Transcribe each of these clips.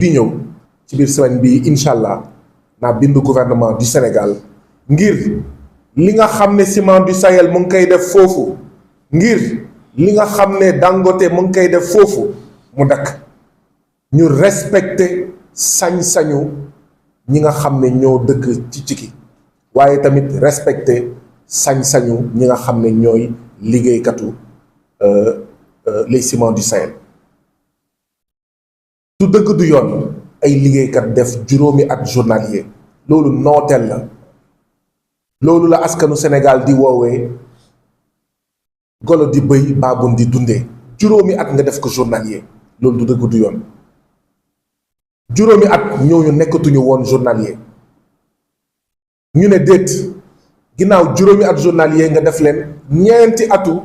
di ñëw ci biir semaine bi incha allah naa bindu gouvernement du Sénégal ngir li nga xam ne Ciment du Sahel mu ngi koy def foofu ngir li nga xam ne Dangote mu ngi koy def foofu mu dakk ñu respecter sañ-sañu ñi nga xam ne ñoo dëkk ci Cikki waaye tamit respecter sañ-sañu ñi nga xam ne ñooy liggéeykatu les Ciments du Sahel. du dëgg du yoon ay liggéeykat def juróomi at journalier loolu nooteel la loolu la askanu Sénégal di woowee golo di bëy baabun di dundee juróomi at nga def ko journalier loolu du dëgg du yoon juróomi at ñooñu nekkatuñu woon journalier ñu ne déet ginnaaw juróomi at journalier nga def leen ñeenti atu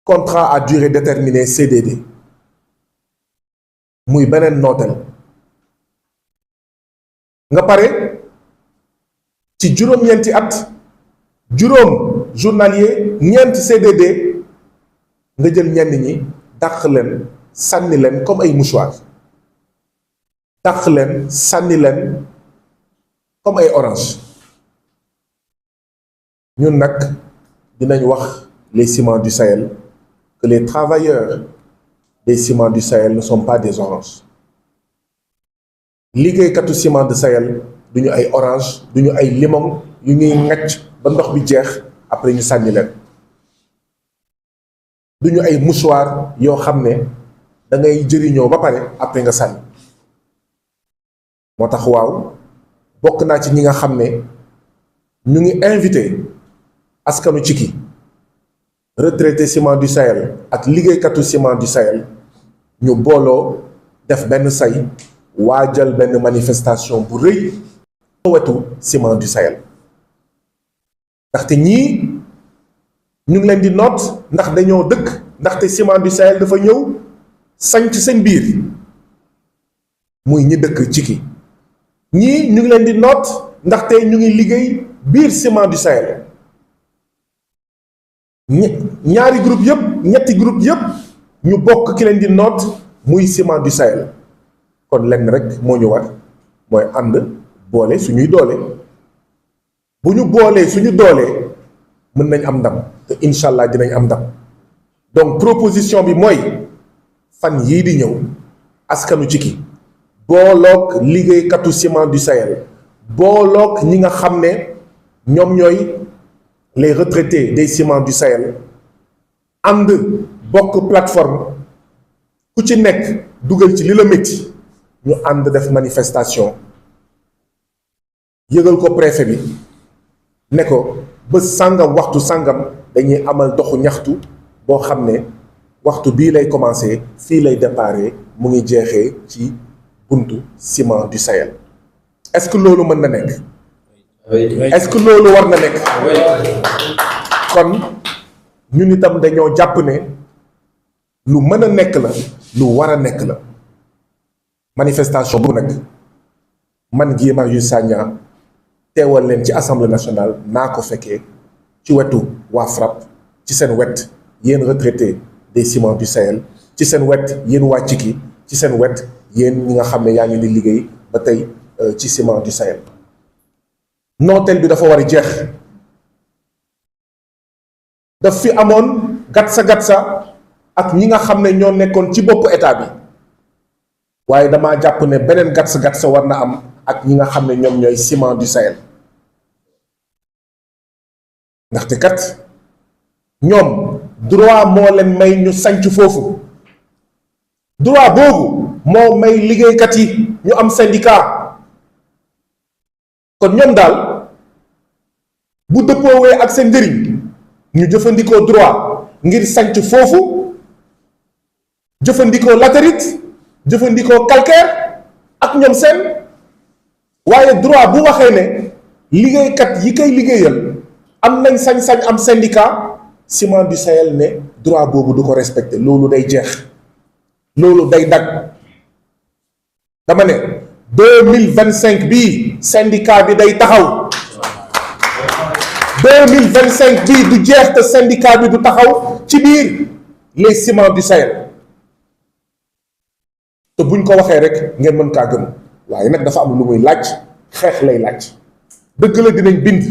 contrat à durée déterminée CDD muy beneen nooteel nga pare ci juróom-ñeenti at juróom journalier ñeent CDD nga jël ñenn ñi dàq leen sànni leen comme ay mouchoir dàq leen sànni leen comme ay orange ñun nag dinañ wax les Ciments du Sahel que les travailleurs des Ciments du Sahel ne sont pas des oranges liggéeykatu Ciments du Sahel duñu ay orange duñu ay limon yu ñuy ŋacc ba ndox bi jeex après ñu sànni leen duñu ay mouchoir yoo xam ne da ngay jëriñoo ba pare après nga sànni moo tax waaw bokk naa ci ñi nga xam ne ñu ngi invité askanu Cikki retraité Ciments du Sahel ak liggéeykatu Ciments du Sahel ñu booloo def benn say waajal benn manifestation bu rëy wetu Ciments du Sahel ndaxte ñii ñu ngi leen di noot ndax dañoo dëkk ndaxte Ciments du Sahel dafa ñëw sanc seen biir muy ñi dëkk Cikki ñii ñu ngi leen di noot ndaxte ñu ngi liggéey biir Ciments du Sahel ñaari groupe yëpp ñetti groupe yëpp ñu bokk ki leen di noot muy Ciments du Sahel kon lenn rek moo ñu war mooy ànd boole suñuy doole bu ñu boolee suñu doolee mën nañ am ndam te incha allah dinañ am ndam donc proposition bi mooy fan yii di ñëw askanu Cikki booloog liggéeykatu Ciments du Sahel booloog ñi nga xam ne ñoom ñooy les retraités des Ciments du Sahel ànd bokk plateforme ku ci nekk dugal ci li la métti ñu ànd def manifestation yëgal ko préfet bi ne ko bés sàngam waxtu sàngam dañuy amal doxu ñaxtu boo xam ne waxtu bii lay commencé fii lay déparé mu ngi jeexee ci buntu Ciments du Sahel est-ce que loolu mën na nekk est-ce que loolu war na nekk kon ñun itam dañoo jàpp ne lu mën a nekk la lu war a nekk la manifestation bu nag man Guy Marius Sagna teewal leen ci assemblée nationale naa ko fekkee ci wetu waa FRAPP ci seen wet yéen retraité des Ciments du Sahel ci seen wet yéen waa Cikki ci seen wet yéen ñi nga xam ne yaa ngi di liggéey ba tey ci Ciments du Sahel nooteel bi dafa war a jeex daf fi amoon gatsa ak ñi nga xam ne ñoo nekkoon ci boppu état bi waaye damaa jàpp ne beneen gatsa war na am ak ñi nga xam ne ñoom ñooy Ciments du Sahel ndaxte kat ñoom droit moo leen may ñu sanc foofu droit boobu moo may liggéeykat yi ñu am syndicat kon ñoom daal bu dëppoowee ak seen njëriñ ñu jëfandikoo droit ngir sanc foofu jëfandikoo latérite jëfandikoo calcaire ak ñoom seen waaye droit bu waxee ne liggéeykat yi koy liggéeyal am nañ sañ-sañ am syndicat Ciments du Sahel ne droit boobu du ko respecté loolu day jeex loolu day dagg dama ne 2025 bii syndicat bi day taxaw 2025 bii du jeex te syndicat bi du taxaw ci biir les Ciments du Sahel te buñ ko waxee rek ngeen mën kaa gëm waaye nag dafa am lu muy laaj xeex lay laaj dëgg la dinañ bind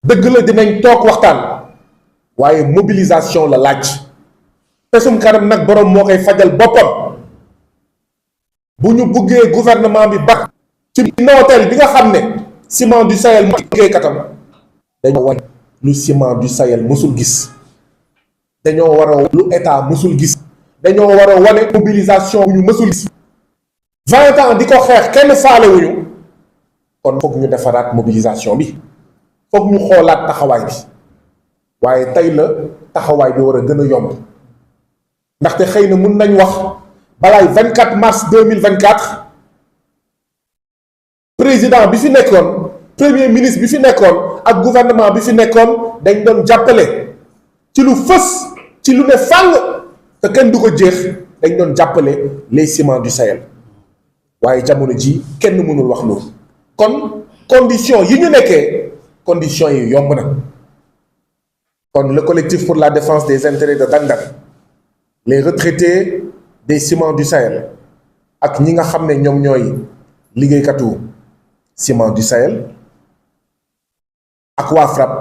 dëgg la dinañ toog waxtaan waaye mobilisation la laaj pesum kanam nag boroom moo koy fajal boppam bu ñu buggee gouvernement bi bax ci nooteel bi nga xam ne Ciments du Sahel mooy liggéeykatam dañoo wane lu Ciments du Sahel mësul gis dañoo war a lu état mësul gis dañoo war a wane mobilisation bu ñu mësul gis 20 ans di ko xeex kenn faale wuñu kon foog ñu defaraat mobilisation bi foog ñu xoolaat taxawaay bi waaye tey la taxawaay bi war a gën a yomb ndaxte xëy na mun nañ wax balaay 24 mars 2024 président bi fi nekkoon premier ministre bi fi nekkoon ak gouvernement bi fi nekkoon dañ doon jàppale ci lu fës ci lu ne fàng te kenn du ko jeex dañ doon jàppale les Ciments du Sahel waaye jamono ji kenn mënul wax loolu kon condition yi ñu nekkee conditions yi yomb na kon le collectif pour la défense des intérêts de Dang-Dang les retraités des Ciments du Sahel ak ñi nga xam ne ñoom ñooy liggéeykatu Ciments du Sahel ak waa FRAPP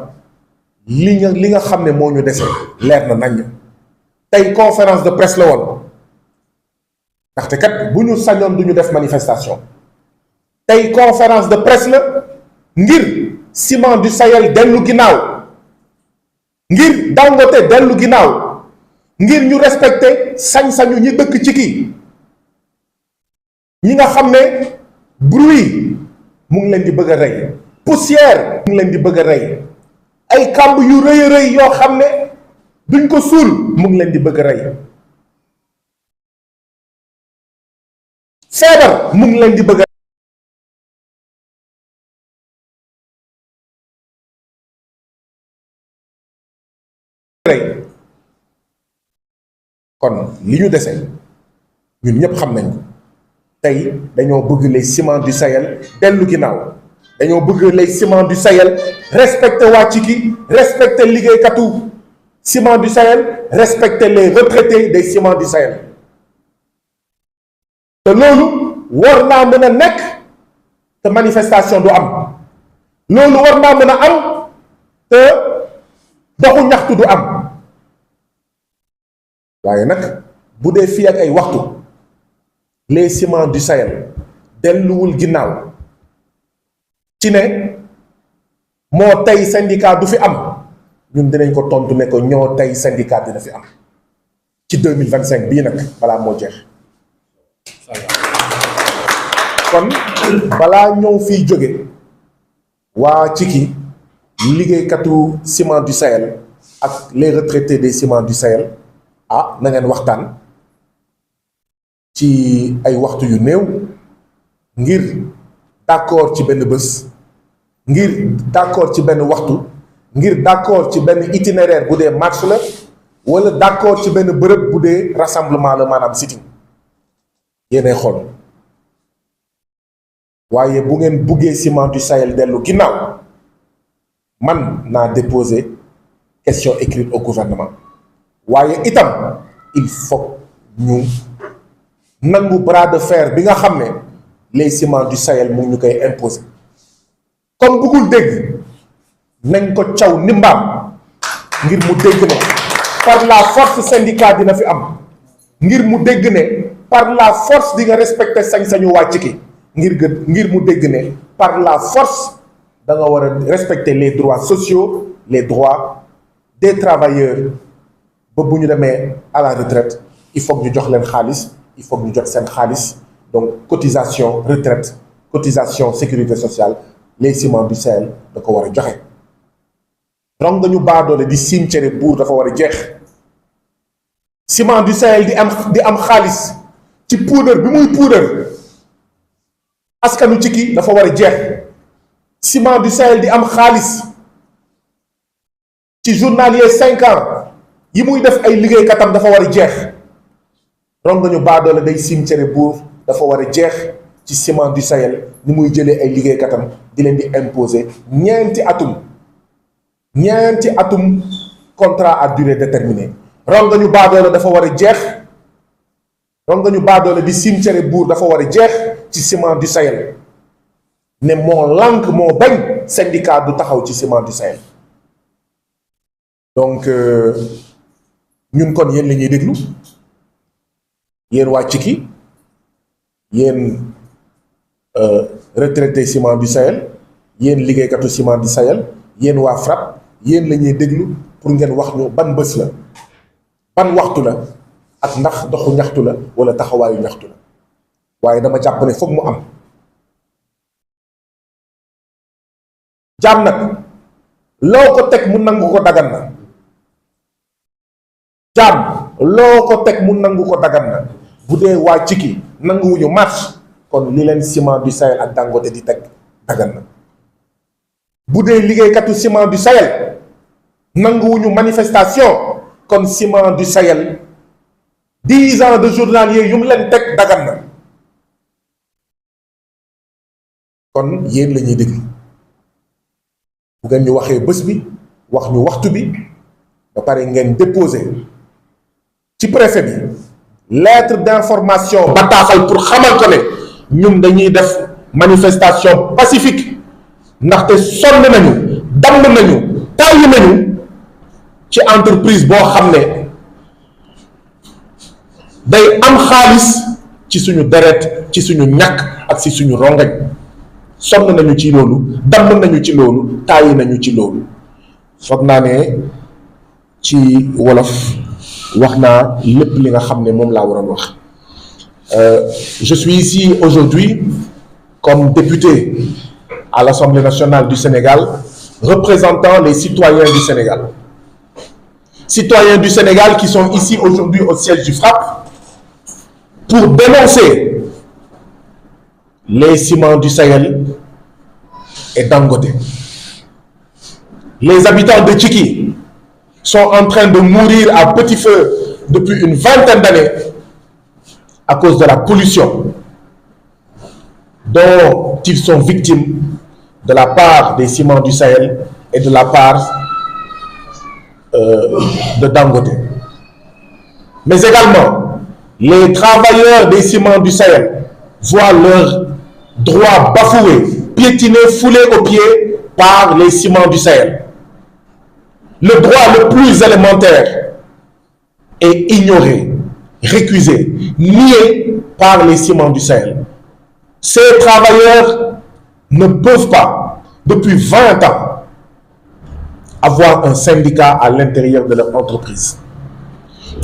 li nga xam ne moo ñu dese leer na nañ tey conférence de presse la woon ndaxte kat bu ñu sañoon du ñu def manifestation tey conférence de presse la ngir Ciments du Sahel dellu ginnaaw ngir Dangote dellu ginnaaw ngir ñu respecter sañ-sañu ñi dëkk ci kii ñi nga xam ne bruit mu ngi leen di bëgg a rey poussière mu ngi leen di bëgg a rey ay kàmb yu rëy a rëy yoo xam ne duñ ko suul mu ngi leen di bëgg a rey feebar mu ngi leen di bëgg a rey kon li ñu dese ñun ñépp xam nañ ko tey dañoo bëgg les Ciments du Sahel dellu ginnaaw dañoo bëgg les Ciments du Sahel respecter waa Cikki respecter liggéeykatu Ciments du Sahel respecter les retraités des Ciments du Sahel te loolu war naa mën a nekk te manifestation du am loolu war naa mën a am te doxu ñaxtu du am waaye nag bu dee fii ak ay waxtu les Ciments du Sahel delluwul ginnaaw ci ne moo tey syndicat du fi am ñun dinañ ko tontu ne ko ñoo tey syndicat dina fi am ci 2025 bii nag balaa moo jeex kon balaa ñëw fiy jóge waa Cikki liggéeykatu Ciments du Sahel ak les retraités des Ciments du Sahel na ngeen waxtaan ci ay waxtu yu néew ngir d'accord ci benn bés ngir d'accord ci benn waxtu ngir d'accord ci benn itinéraire bu dee marche la wala d'accord ci benn bërëb bu dee rassemblement la maanaam sitting yéenay xool waaye bu ngeen buggee Ciments du Sahel dellu ginnaaw man naa déposer question écrite au gouvernement waaye itam il faut ñu nangu bras de fer bi nga xam ne les Ciments du Sahel mu ngi ñu koy imposer comme bëggul dégg nañ ko caw ni mbaam ngir mu dégg ne par la force syndicat dina fi am ngir mu dégg ne par la force di nga respecter sañ-sañu waa Cikki ngir mu dégg ne par la force da nga war a respecter les droits sociaux les droits des travailleurs ba bu ñu demee à la retraite il faut que ñu jox leen xaalis il faut que ñu jot seen xaalis donc cotisation retraite cotisation sécurité sociale les Ciments du Sahel da ko war a joxe ron nga ñu baadoole di siim cere buur dafa war a jeex Ciments du Sahel di am xaalis ci puudar bi muy puudar askanu Cikki dafa war a jeex Ciments du Sahel di am xaalis ci journalier 5 ans yi muy def ay liggéeykatam dafa war a jeex ron nga ñu baadoole day siim cere buur dafa war a jeex ci Ciments du Sahel ni muy jëlee ay liggéeykatam di leen di imposer ñeenti atum contrat à durée déterminée ron nga ñu baadoole dafa war a jeex donc nga ñu baadoole di cimetière buur dafa war a jeex ci ciment du Sahel ne moo lànk moo bañ syndicat du taxaw ci ciment du Sahel. donc ñun kon yéen la ñuy déglu yéen waa Cikki yéen retraité ciment du Sahel yéen liggéeykatu ciment du Sahel yéen waa FRAPP yéen la ñuy déglu pour ngeen wax ñu ban bés la ban waxtu la ak ndax doxu ñaxtu la wala taxawaayu ñaxtu la waaye dama jàpp ne foog mu am. jaam nag loo ko teg mu nangu ko dagan na jaam loo ko teg mu nangu ko dagan na bu dee waa Cikki nanguwuñu marche kon li leen ciment du Sahel ak Dangote di teg dagan na bu dee liggéeykatu ciment du Sahel nanguwuñu manifestation kon ciment du Sahel 10 ans de journalier yu mu leen teg dagan na kon yéen la ñuy déglu bu ngeen ñu waxee bés bi wax ñu waxtu bi ba pare ngeen déposé ci préfet bi lettre d'information bataaxal pour xamal ko ne ñun dañuy def manifestation pacifique ndaxte sonn nañu damm nañu tàyyi nañu ci entreprise boo xam ne day am xaalis ci suñu deret ci suñu ñàkk ak ci suñu rongañ sonn nañu ci loolu damm nañu ci loolu tàyyi nañu ci loolu foog naa ne ci wolof wax naa lépp li nga xam ne moom laa waroon wax. Je suis ici aujourd'hui comme député à l'Assemblée nationale du Sénégal représentant les citoyens du Sénégal. Citoyens du Sénégal qui sont ici aujourd'hui au siège du FRAPP pour dénoncer les ciments du Sahel et Dangote. Les habitants de Cikki sont en train de mourir à petit feu depuis une vingtaine d'années à cause de la pollution dont ils sont victimes de la part des ciments du Sahel et de la part de Dangote. Mais également, les travailleurs des ciments du Sahel voient leurs droits bafoués, piétinés, foulés aux pieds par les ciments du Sahel. Le droit le plus élémentaire est ignoré, récusé, nié par les ciments du Sahel. Ces travailleurs ne peuvent pas, depuis 20 ans, avoir un syndicat à l'intérieur de leur entreprise.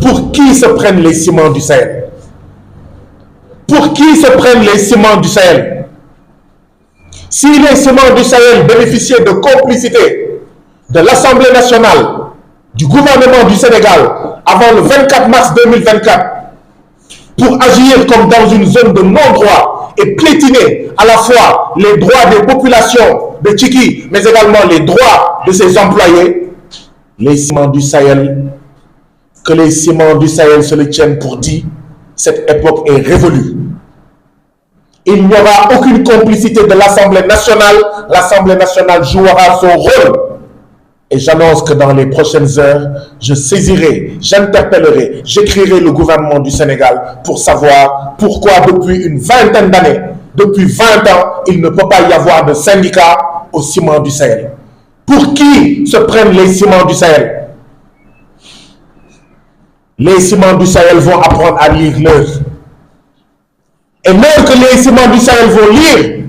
Pour qui se prennent les ciments du Sahel? Pour qui se prennent les ciments du Sahel? Si les ciments du Sahel bénéficiaient de complicité de l'Assemblée nationale, du gouvernement du Sénégal, avant le 24 mars 2024, pour agir comme dans une zone de non-droit et piétiner à la fois les droits des populations de Cikki, mais également les droits de ses employés, les ciments du Sahel, que les ciments du Sahel se le tiennent pour dit, cette époque est révolue. Il n'y aura aucune complicité de l'Assemblée nationale. L'Assemblée nationale jouera son rôle. Et j'annonce que dans les prochaines heures, je saisirai, j'interpellerai, j'écrirai le gouvernement du Sénégal pour savoir pourquoi depuis une vingtaine d'années, depuis 20 ans, il ne peut pas y avoir de syndicat au ciment du Sahel. Pour qui se prennent les ciments du Sahel? Les ciments du Sahel vont apprendre à lire l'heure. Et l'heure que les ciments du Sahel vont lire,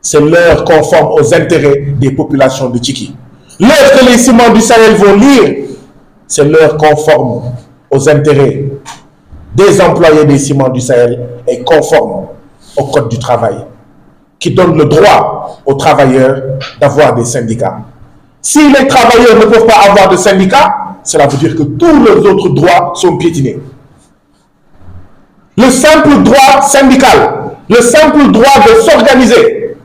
c'est l'heure conforme aux intérêts des populations de Cikki. L'heure que les ciments du Sahel vont lire, c'est l'heure conforme aux intérêts des employés des ciments du Sahel et conforme au Code du travail, qui donne le droit aux travailleurs d'avoir des syndicats. Si les travailleurs ne peuvent pas avoir de syndicats, cela veut dire que tous les autres droits sont piétinés. Le simple droit syndical, le simple droit de s'organiser,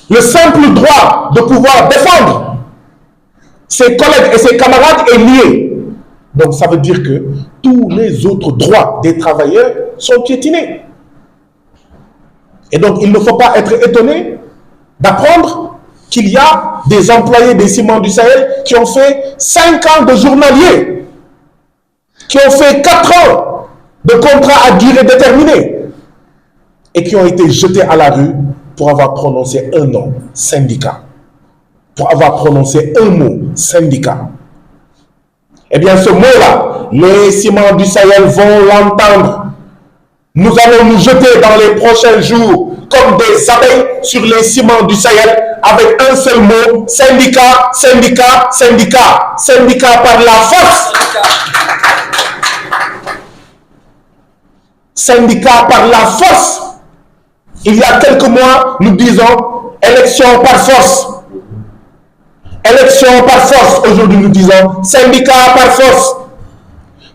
le simple droit de pouvoir défendre ses collègues et ses camarades est lié. Donc ça veut dire que tous les autres droits des travailleurs sont piétinés. Et donc il ne faut pas être étonné d'apprendre qu'il y a des employés des ciments du Sahel qui ont fait 5 ans de journalier, qui ont fait 4 ans de contrats à durée déterminée et qui ont été jetés à la rue pour avoir prononcé un nom, syndicat, pour avoir prononcé un mot, syndicat. Eh bien, ce mot-là, les ciments du Sahel vont l'entendre. Nous allons nous jeter dans les prochains jours comme des abeilles sur les ciments du Sahel avec un seul mot, syndicat, syndicat, syndicat. Syndicat par la force. Syndicat par la force. Il y a quelques mois, nous disons élection par force. Élection par force. Aujourd'hui, nous disons syndicat par force.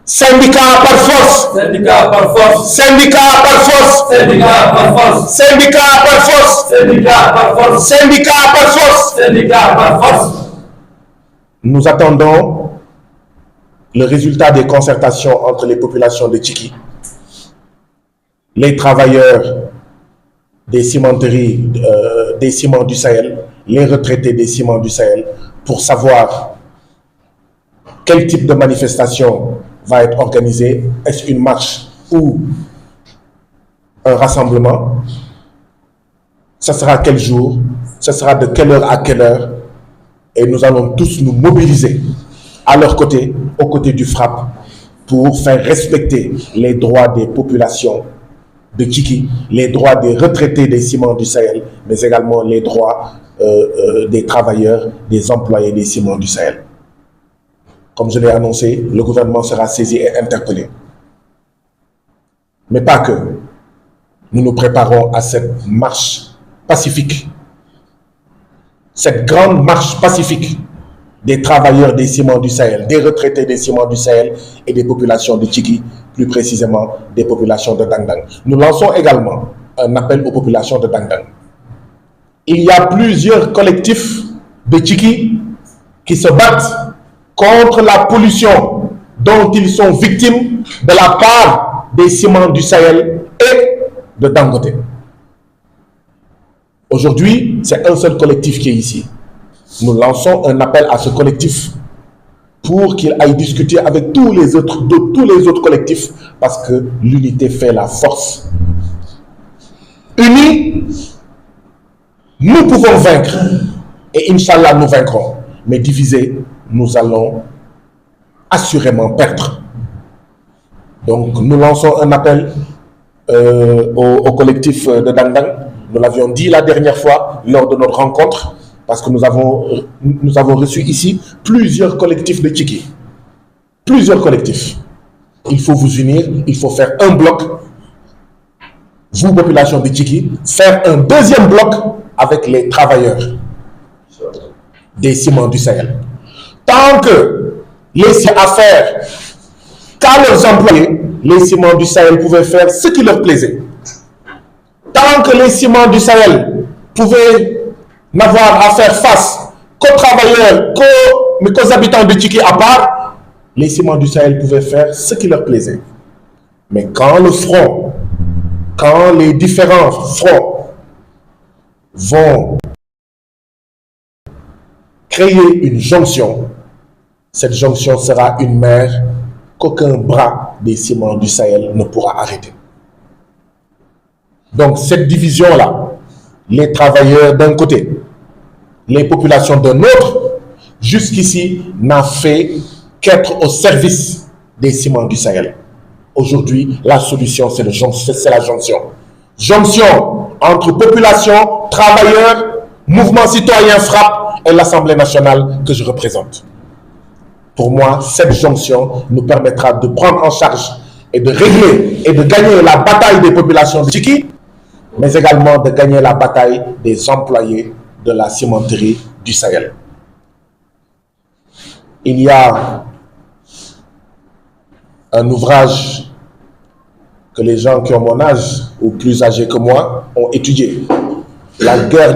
Syndicat par force. Syndicat par force. Syndicat par force. Syndicat par force. Syndicat par force. Syndicat par force. Syndicat par force. Syndicat par force. Nous attendons le résultat des concertations entre les populations de Tchiki, les travailleurs des cimenteries, des ciments du Sahel, les retraités des ciments du Sahel, pour savoir quel type de manifestation va être organisée. Est-ce une marche ou un rassemblement? Ce sera quel jour? Ce sera de quelle heure à quelle heure? Et nous allons tous nous mobiliser à leur côté, aux côtés du FRAPP, pour faire respecter les droits des populations de Tchiki, les droits des retraités des ciments du Sahel, mais également les droits des travailleurs, des employés des ciments du Sahel. Comme je l'ai annoncé, le gouvernement sera saisi et interpellé. Mais pas que. Nous nous préparons à cette marche pacifique, cette grande marche pacifique des travailleurs des ciments du Sahel, des retraités des ciments du Sahel et des populations de Tchiki, plus précisément des populations de Dangdang. Nous lançons également un appel aux populations de Dangdang. Il y a plusieurs collectifs de Tchiki qui se battent contre la pollution dont ils sont victimes de la part des ciments du Sahel et de Dangote. Aujourd'hui, c'est un seul collectif qui est ici. Nous lançons un appel à ce collectif pour qu'il aille discuter avec tous les autres collectifs, parce que l'unité fait la force. Unis, nous pouvons vaincre et Inch'Allah nous vaincrons. Mais divisés, nous allons assurément perdre. Donc nous lançons un appel au collectif de Dangdang. Nous l'avions dit la dernière fois lors de notre rencontre, parce que nous avons reçu ici plusieurs collectifs de Tchiki. Plusieurs collectifs. Il faut vous unir, il faut faire un bloc, vous, population de Tchiki, faire un deuxième bloc avec les travailleurs des ciments du Sahel. Tant que laisser à faire qu'à leurs employés, les ciments du Sahel pouvaient faire ce qui leur plaisait. Tant que les ciments du Sahel pouvaient n'avoir à faire face qu'aux travailleurs, qu'aux habitants de Tchiki à part, les ciments du Sahel pouvaient faire ce qui leur plaisait. Mais quand le front, quand les différents fronts vont créer une jonction, cette jonction sera une mer qu'aucun bras des ciments du Sahel ne pourra arrêter. Donc cette division-là, les travailleurs d'un côté, les populations d'un autre, jusqu'ici n'a fait qu'être au service des ciments du Sahel. Aujourd'hui, la solution, c'est la jonction. Jonction entre population, travailleurs, mouvement citoyen FRAPP et l'Assemblée nationale que je représente. Pour moi, cette jonction nous permettra de prendre en charge et de régler et de gagner la bataille des populations de Tchiki, mais également de gagner la bataille des employés de la cimenterie du Sahel. Il y a un ouvrage que les gens qui ont mon âge ou plus âgés que moi ont étudié, La guerre